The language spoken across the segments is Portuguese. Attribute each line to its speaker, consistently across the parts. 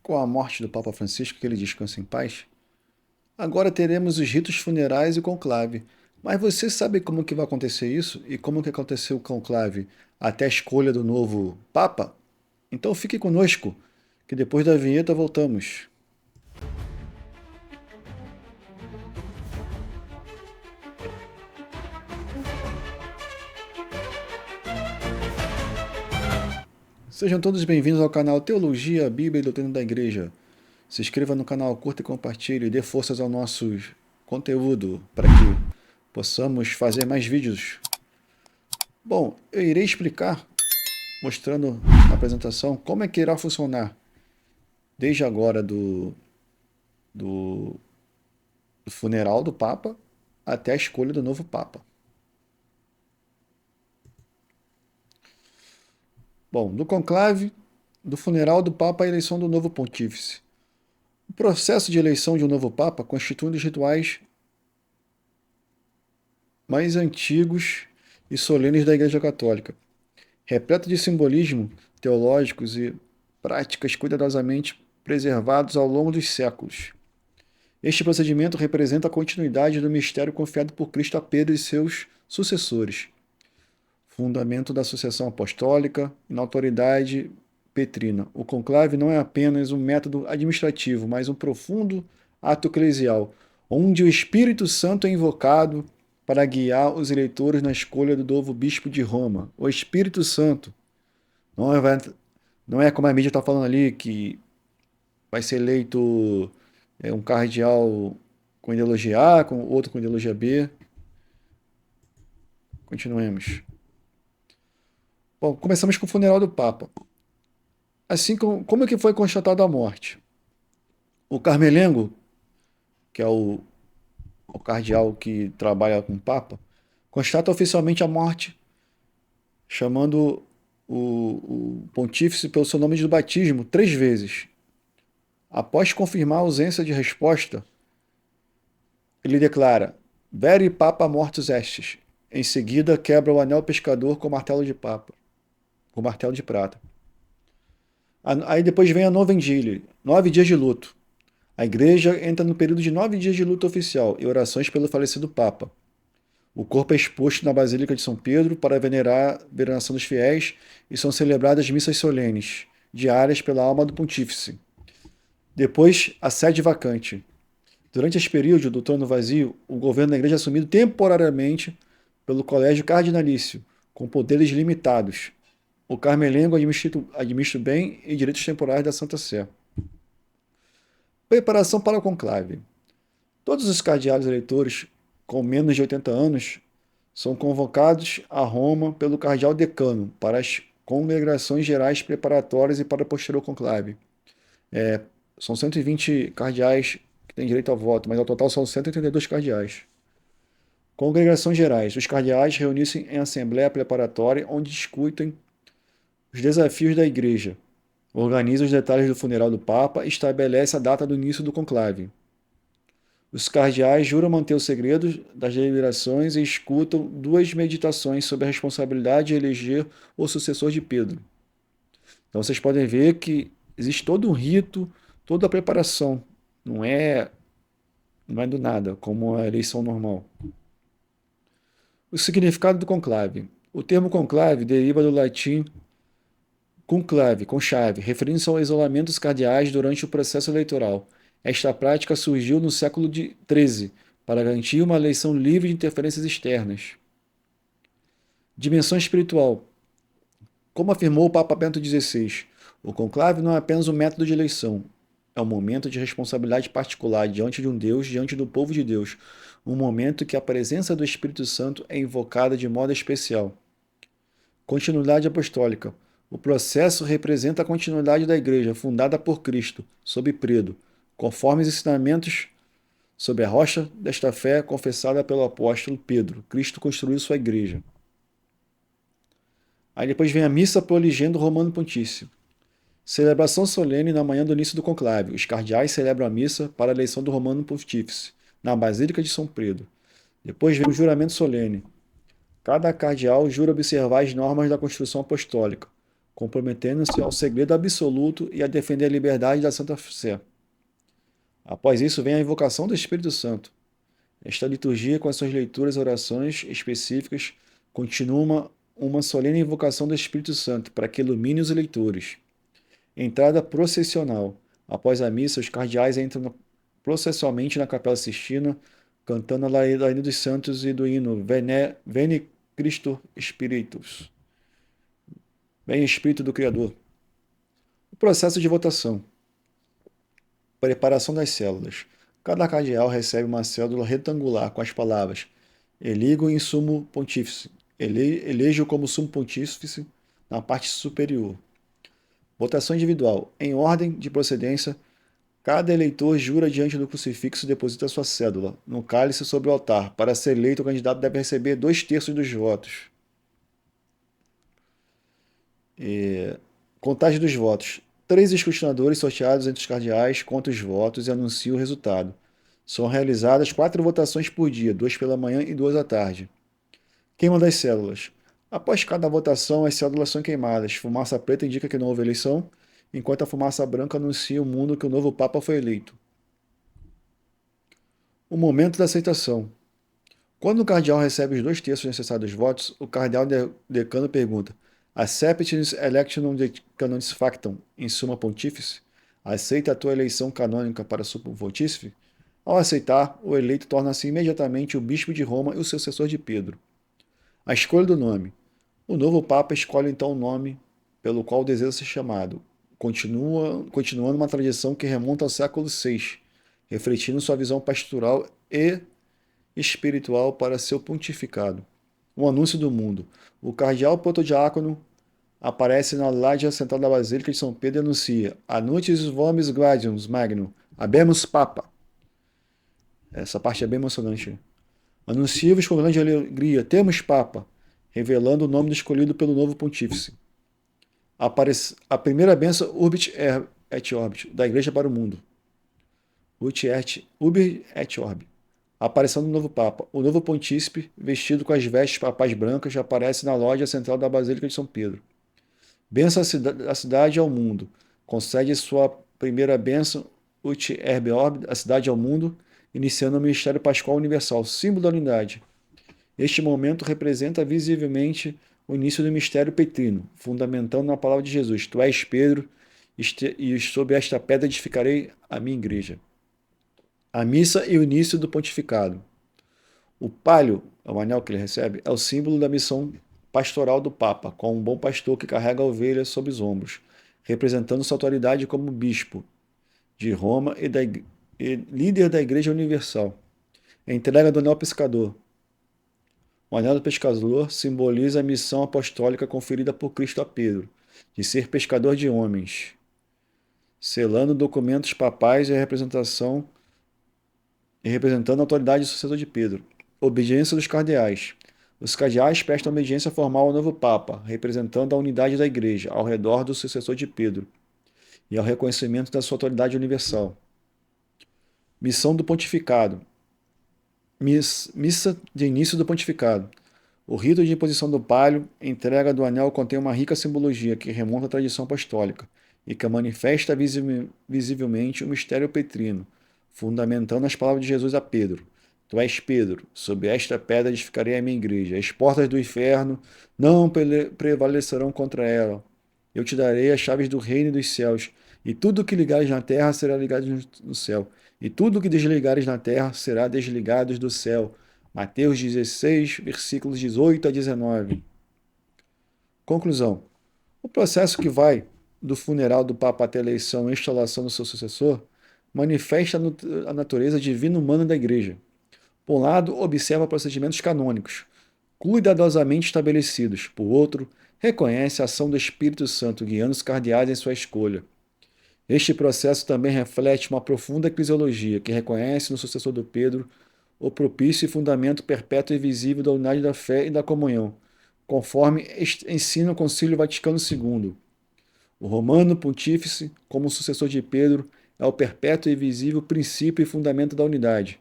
Speaker 1: com a morte do Papa Francisco, que ele descansa em paz, agora teremos os ritos funerais e o conclave. Mas você sabe como que vai acontecer isso? E como que aconteceu o conclave até a escolha do novo Papa? Então fique conosco, que depois da vinheta voltamos. Sejam todos bem-vindos ao canal Teologia, Bíblia e Doutrina da Igreja. Se inscreva no canal, curta e compartilhe e dê forças ao nosso conteúdo para que possamos fazer mais vídeos. Bom, eu irei explicar, mostrando na apresentação, como é que irá funcionar desde agora do funeral do Papa até a escolha do novo Papa. Bom, do conclave, do funeral do Papa à eleição do novo pontífice. O processo de eleição de um novo Papa constitui um dos rituais mais antigos e solenes da Igreja Católica, repleto de simbolismo teológicos e práticas cuidadosamente preservados ao longo dos séculos. Este procedimento representa a continuidade do mistério confiado por Cristo a Pedro e seus sucessores, fundamento da sucessão apostólica e na autoridade petrina. O conclave não é apenas um método administrativo, mas um profundo ato eclesial, onde o Espírito Santo é invocado para guiar os eleitores na escolha do novo bispo de Roma. O Espírito Santo. Não é como a mídia está falando ali, que vai ser eleito um cardeal com ideologia A, com outro com ideologia B. Continuemos. Bom, começamos com o funeral do Papa. Assim como é que foi constatada a morte? O Carmelengo, que é o cardeal que trabalha com o Papa, constata oficialmente a morte, chamando o pontífice pelo seu nome de batismo 3 vezes. Após confirmar a ausência de resposta, ele declara: Vere Papa mortus estis. Em seguida, quebra o anel pescador com martelo de papa, com martelo de prata. Aí depois vem a Novendile, 9 dias de luto. A igreja entra no período de 9 dias de luto oficial e orações pelo falecido Papa. O corpo é exposto na Basílica de São Pedro para a veneração dos fiéis e são celebradas missas solenes, diárias pela alma do pontífice. Depois, a sede vacante. Durante esse período do trono vazio, o governo da igreja é assumido temporariamente pelo colégio cardinalício, com poderes limitados. O Carmelengo administra o bem e direitos temporais da Santa Sé. Preparação para o conclave. Todos os cardeais eleitores com menos de 80 anos são convocados a Roma pelo cardeal decano para as congregações gerais preparatórias e para o posterior conclave. São 120 cardeais que têm direito ao voto, mas ao total são 182 cardeais. Congregações gerais. Os cardeais reúnem-se em assembleia preparatória onde discutem os desafios da igreja, organiza os detalhes do funeral do Papa e estabelece a data do início do conclave. Os cardeais juram manter o segredo das deliberações e escutam 2 meditações sobre a responsabilidade de eleger o sucessor de Pedro. Então vocês podem ver que existe todo um rito, toda a preparação. Não é do nada, como a eleição normal. O significado do conclave. O termo conclave deriva do latim conclave, com chave, referindo-se ao isolamento dos cardeais durante o processo eleitoral. Esta prática surgiu no século XIII para garantir uma eleição livre de interferências externas. Dimensão espiritual. Como afirmou o Papa Bento XVI, o conclave não é apenas um método de eleição, é um momento de responsabilidade particular diante de um Deus, diante do povo de Deus, um momento que a presença do Espírito Santo é invocada de modo especial. Continuidade apostólica. O processo representa a continuidade da Igreja, fundada por Cristo, sob Pedro, conforme os ensinamentos sob a rocha desta fé confessada pelo apóstolo Pedro. Cristo construiu sua Igreja. Aí depois vem a missa proligendo Romano Pontífice. Celebração solene na manhã do início do conclave. Os cardeais celebram a missa para a eleição do Romano Pontífice, na Basílica de São Pedro. Depois vem o juramento solene. Cada cardeal jura observar as normas da Constituição Apostólica, comprometendo-se ao segredo absoluto e a defender a liberdade da Santa Sé. Após isso vem a invocação do Espírito Santo. Esta liturgia, com as suas leituras e orações específicas, continua uma solene invocação do Espírito Santo para que ilumine os leitores. Entrada processional. Após a missa, os cardeais entram processualmente na Capela Sistina, cantando a Litania dos Santos e do hino Veni Christo Spiritus. Vem Espírito do Criador. O processo de votação. Preparação das células. Cada cardeal recebe uma cédula retangular com as palavras Eligo em sumo pontífice. Elejo como sumo pontífice na parte superior. Votação individual. Em ordem de procedência, cada eleitor jura diante do crucifixo e deposita sua cédula no cálice sobre o altar. Para ser eleito, o candidato deve receber 2/3 dos votos. Contagem dos votos. 3 escrutinadores sorteados entre os cardeais contam os votos e anunciam o resultado. São realizadas 4 votações por dia, 2 pela manhã e 2 à tarde. Queima das cédulas. Após cada votação, as cédulas são queimadas. Fumaça preta indica que não houve eleição, enquanto a fumaça branca anuncia ao mundo que o novo Papa foi eleito. O momento da aceitação. Quando o cardeal recebe os 2/3 necessários dos votos, o cardeal decano pergunta: Acceptis electionem canonis factum in summa pontifice? Aceita a tua eleição canônica para sumo pontífice? Ao aceitar, o eleito torna-se imediatamente o bispo de Roma e o sucessor de Pedro. A escolha do nome. O novo Papa escolhe então o nome pelo qual deseja ser chamado, continuando uma tradição que remonta ao século VI, refletindo sua visão pastoral e espiritual para seu pontificado. O anúncio do mundo. O cardeal protodiácono aparece na laje central da Basílica de São Pedro e anuncia: Anutis vomis gradium magnum, habemus Papa. Essa parte é bem emocionante. Anuncia-vos com grande alegria: temos Papa, revelando o nome escolhido pelo novo pontífice. A primeira bênção Urbit et Orbit, da Igreja para o mundo. Urbit et Orbit. A aparição do novo Papa. O novo pontícipe, vestido com as vestes papais brancas, aparece na loja central da Basílica de São Pedro. Benção a cidade ao mundo. Concede sua primeira bênção, Ut Herbe Orbe, a cidade ao mundo, iniciando o Ministério Pascual Universal, símbolo da unidade. Este momento representa visivelmente o início do mistério petrino, fundamentando na palavra de Jesus: Tu és Pedro, e sobre esta pedra edificarei a minha igreja. A missa e o início do pontificado. O palio, o anel que ele recebe, é o símbolo da missão pastoral do Papa, com um bom pastor que carrega a ovelha sob os ombros, representando sua autoridade como bispo de Roma e líder da Igreja Universal. A entrega do anel pescador. O anel do pescador simboliza a missão apostólica conferida por Cristo a Pedro, de ser pescador de homens, selando documentos papais e representando a autoridade do sucessor de Pedro. Obediência dos cardeais. Os cardeais prestam obediência formal ao novo Papa, representando a unidade da Igreja ao redor do sucessor de Pedro e ao reconhecimento da sua autoridade universal. Missão do pontificado. Missa de início do pontificado. O rito de imposição do palio, entrega do anel, contém uma rica simbologia que remonta à tradição apostólica e que manifesta visivelmente o mistério petrino, fundamentando as palavras de Jesus a Pedro: Tu és Pedro, sob esta pedra edificarei a minha igreja. As portas do inferno não prevalecerão contra ela. Eu te darei as chaves do reino dos céus, e tudo o que ligares na terra será ligado no céu, e tudo o que desligares na terra será desligado do céu. Mateus 16, versículos 18 a 19. Conclusão. O processo que vai do funeral do Papa até a eleição e instalação do seu sucessor manifesta a natureza divina humana da Igreja. Por um lado, observa procedimentos canônicos, cuidadosamente estabelecidos. Por outro, reconhece a ação do Espírito Santo guiando os cardeais em sua escolha. Este processo também reflete uma profunda eclesiologia que reconhece no sucessor do Pedro o propício e fundamento perpétuo e visível da unidade da fé e da comunhão, conforme ensina o Concílio Vaticano II. O Romano Pontífice, como sucessor de Pedro, é o perpétuo e visível princípio e fundamento da unidade,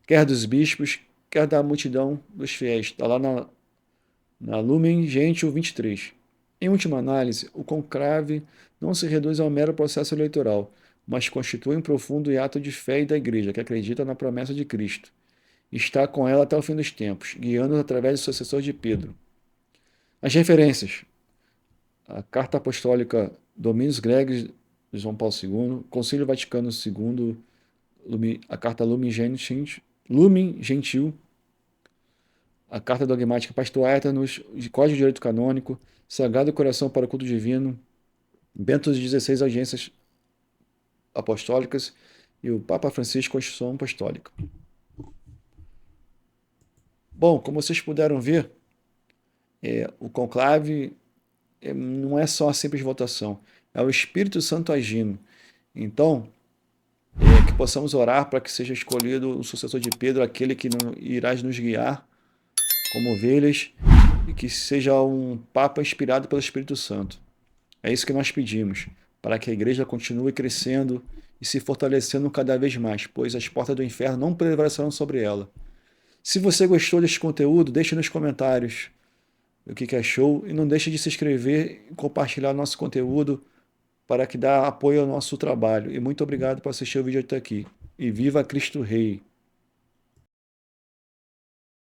Speaker 1: quer dos bispos, quer da multidão dos fiéis. Está lá na Lumen Gentium 23. Em última análise, o conclave não se reduz ao mero processo eleitoral, mas constitui um profundo ato de fé da Igreja, que acredita na promessa de Cristo. Está com ela até o fim dos tempos, guiando-nos através do sucessor de Pedro. As referências: a Carta Apostólica Dominus Gregis de João Paulo II, Concílio Vaticano II, a Carta Lumen Gentil, a Carta Dogmática Pastor Aeternus, Código de Direito Canônico, Sagrado Coração para o Culto Divino, Bento XVI Audiências Apostólicas e o Papa Francisco Constituição Apostólica. Bom, como vocês puderam ver, o conclave não é só a simples votação, é o Espírito Santo agindo. Então, que possamos orar para que seja escolhido o sucessor de Pedro, aquele que irá nos guiar como ovelhas, e que seja um Papa inspirado pelo Espírito Santo. É isso que nós pedimos, para que a igreja continue crescendo e se fortalecendo cada vez mais, pois as portas do inferno não prevalecerão sobre ela. Se você gostou deste conteúdo, deixe nos comentários o que achou e não deixe de se inscrever e compartilhar nosso conteúdo para que dê apoio ao nosso trabalho. E muito obrigado por assistir o vídeo até aqui. E viva Cristo Rei!